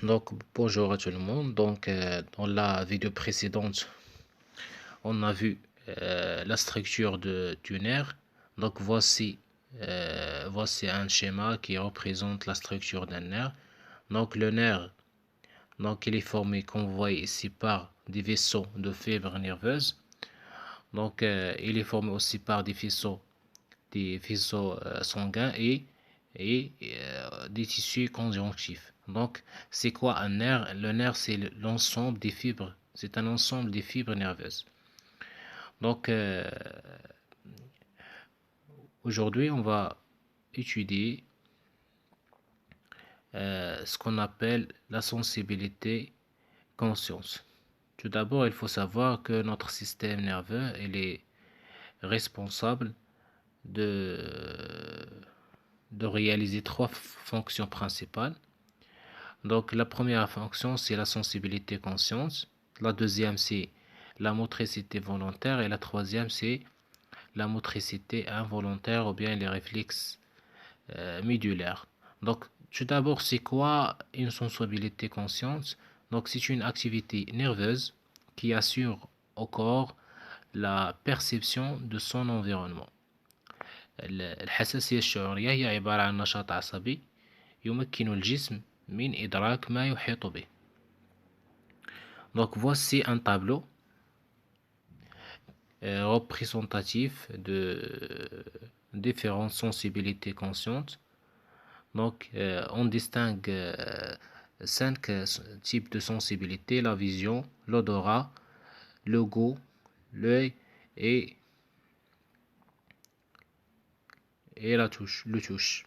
Donc, bonjour à tout le monde. Donc, dans la vidéo précédente, on a vu la structure du nerf. Donc, voici un schéma qui représente la structure d'un nerf. Donc, le nerf, donc, il est formé, comme vous voyez ici, par des vaisseaux de fibres nerveuses. Donc, il est formé aussi par des vaisseaux sanguins et des tissus conjonctifs. Donc, c'est quoi un nerf? Le nerf, c'est l'ensemble des fibres. C'est un ensemble des fibres nerveuses. Donc, aujourd'hui, on va étudier ce qu'on appelle la sensibilité conscience. Tout d'abord, il faut savoir que notre système nerveux, il est responsable de, de réaliser trois fonctions principales. Donc, la première fonction, c'est la sensibilité consciente. La deuxième, c'est la motricité volontaire. Et la troisième, c'est la motricité involontaire ou bien les réflexes médulaires. Donc, tout d'abord, c'est quoi une sensibilité consciente? Donc, c'est une activité nerveuse qui assure au corps la perception de son environnement. الحساسية الشعورية هي عبارة عن نشاط عصبي يمكن الجسم من إدراك ما يحيط به. Donc voici un tableau représentatif de différentes sensibilités conscientes. Donc on distingue cinq types de sensibilité: la vision, l'odorat, le goût, l'œil et le touche.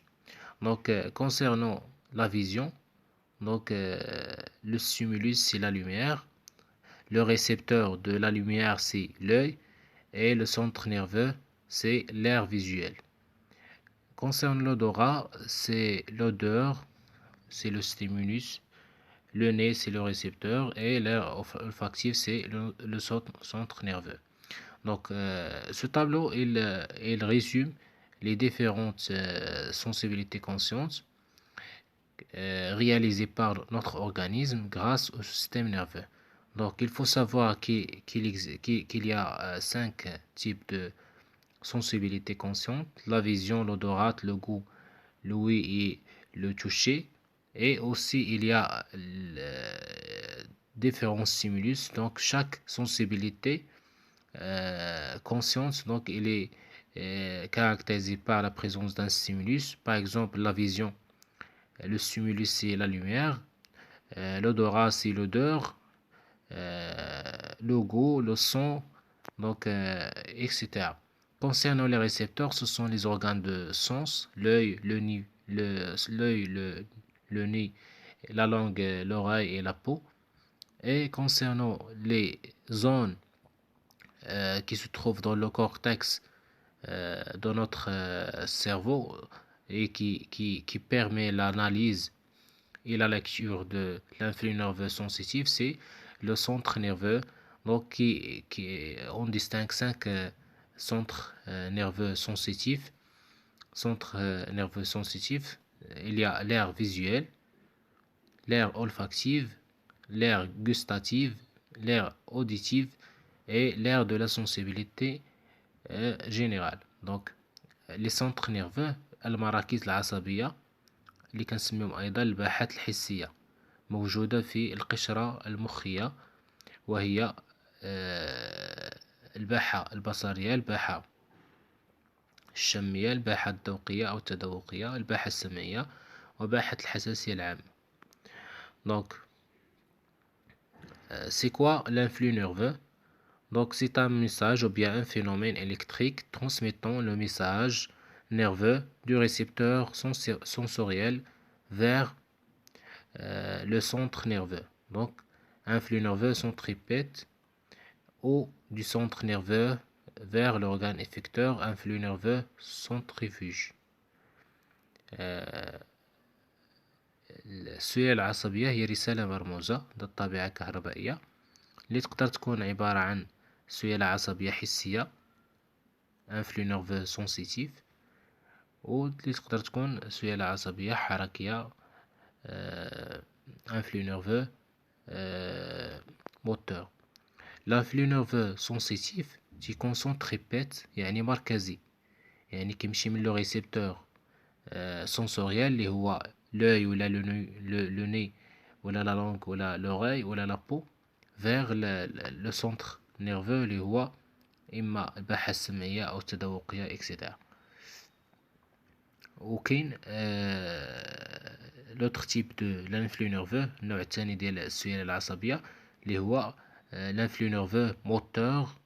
Donc concernant la vision, donc le stimulus c'est la lumière, le récepteur de la lumière c'est l'œil et le centre nerveux c'est l'air visuel. Concernant l'odorat, c'est l'odeur, c'est le stimulus, le nez c'est le récepteur et l'air olfactif c'est le centre nerveux. Donc ce tableau il résume les différentes sensibilités conscientes réalisées par notre organisme grâce au système nerveux. Donc il faut savoir qu'il y a cinq types de sensibilité consciente: la vision, l'odorat, le goût, l'ouïe et le toucher. Et aussi il y a différents stimulus. Donc chaque sensibilité consciente, donc il est caractérisé par la présence d'un stimulus. Par exemple, la vision, le stimulus c'est la lumière, l'odorat c'est l'odeur, le goût, le son, donc etc. Concernant les récepteurs, ce sont les organes de sens: l'œil, le nez, la langue, l'oreille et la peau. Et concernant les zones qui se trouvent dans le cortex de notre cerveau et qui permet l'analyse et la lecture de l'influx nerveux sensitif, c'est le centre nerveux. Donc on distingue cinq centres nerveux sensitifs. Nerveux sensitif, il y a l'aire visuelle, l'aire olfactive, l'aire gustative, l'aire auditive et l'aire de la sensibilité générale. Donc les centres nerveux المراكز العصبية اللي كنسميهم أيضا الباحات الحسية موجودة في القشرة المخية، وهي الباحة البصرية، الباحة الشمية، الباحة الذوقية أو التذوقية، الباحة السمعية، وباحة الحساسية العامة. Donc c'est quoi l'influx nerveux? Donc c'est un message ou bien un phénomène électrique transmettant le message nerveux du récepteur sensoriel vers le centre nerveux. Donc un flux nerveux centripète ou du centre nerveux vers l'organe effecteur, un flux nerveux centrifuge. السيولة العصبية هي رسالة مرموزة ذات طابعة كهربائية اللي تقدر تكون عبارة عن سيولة عصبية حسية un flux nerveux sensitif، واللي تقدر تكون سيولة عصبية حركية influx nerveux moteur. L'influx nerveux sensitif qui concentre répète يعني مركزي يعني كيمشي من le récepteur sensoriel اللي هو l'œil ولا le nez ولا la langue ولا l'oreille ولا la peau vers le centre nerveux اللي هو إما الباحة السمعية أو التذوقية etc. وكاين l'autre type de l'influx nerveux النوع الثاني ديال السيالة العصبية اللي هو l'influx nerveux moteur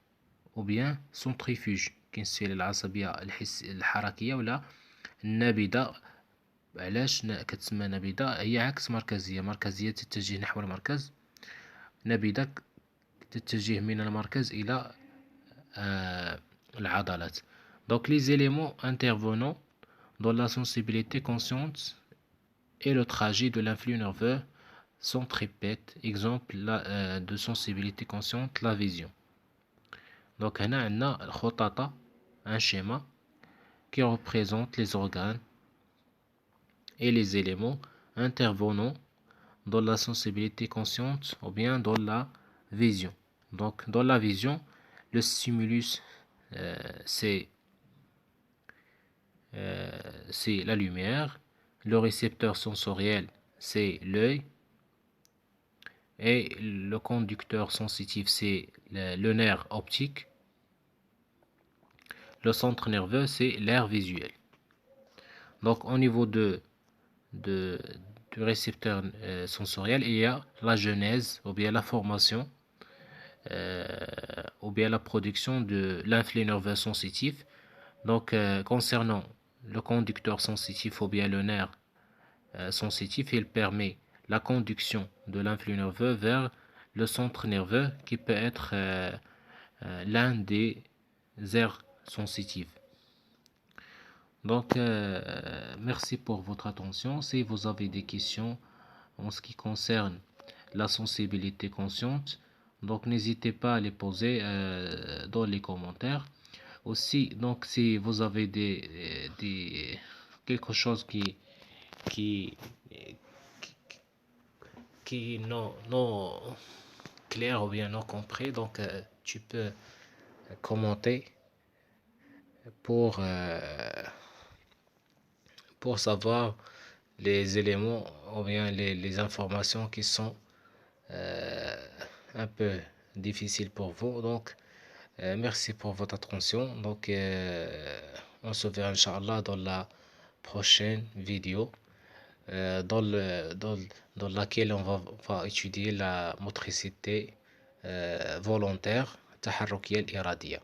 ou bien centrifuge. كاين السيالة العصبية الحركية ولا النابضة. علاش كتسمى نابضة؟ هي عكس مركزية. مركزية تتجه نحو المركز، نابضة تتجه من المركز إلى العضلات. Donc les éléments intervenant dans la sensibilité consciente et le trajet de l'influx nerveux centripète. Exemple de sensibilité consciente, la vision. Donc هنا عندنا الخطاطة un schéma qui représente les organes et les éléments intervenant dans la sensibilité consciente ou bien dans la vision. Donc dans la vision, le stimulus c'est la lumière, le récepteur sensoriel c'est l'œil et le conducteur sensitif c'est le nerf optique. Le centre nerveux c'est l'aire visuelle. Donc au niveau du récepteur sensoriel, il y a la genèse ou bien la formation ou bien la production de l'influx nerveux sensitif. Donc concernant le conducteur sensitif ou bien le nerf sensitif, il permet la conduction de l'influx nerveux vers le centre nerveux qui peut être l'un des aires sensitives. Donc merci pour votre attention. Si vous avez des questions en ce qui concerne la sensibilité consciente, donc n'hésitez pas à les poser dans les commentaires. Aussi, donc si vous avez quelque chose qui non clair ou bien non compris, donc tu peux commenter pour savoir les éléments ou bien les informations qui sont un peu difficiles pour vous. Donc merci pour votre attention. Donc on se verra Inch'Allah dans la prochaine vidéo dans laquelle on va étudier la motricité volontaire, تحركية الإرادية.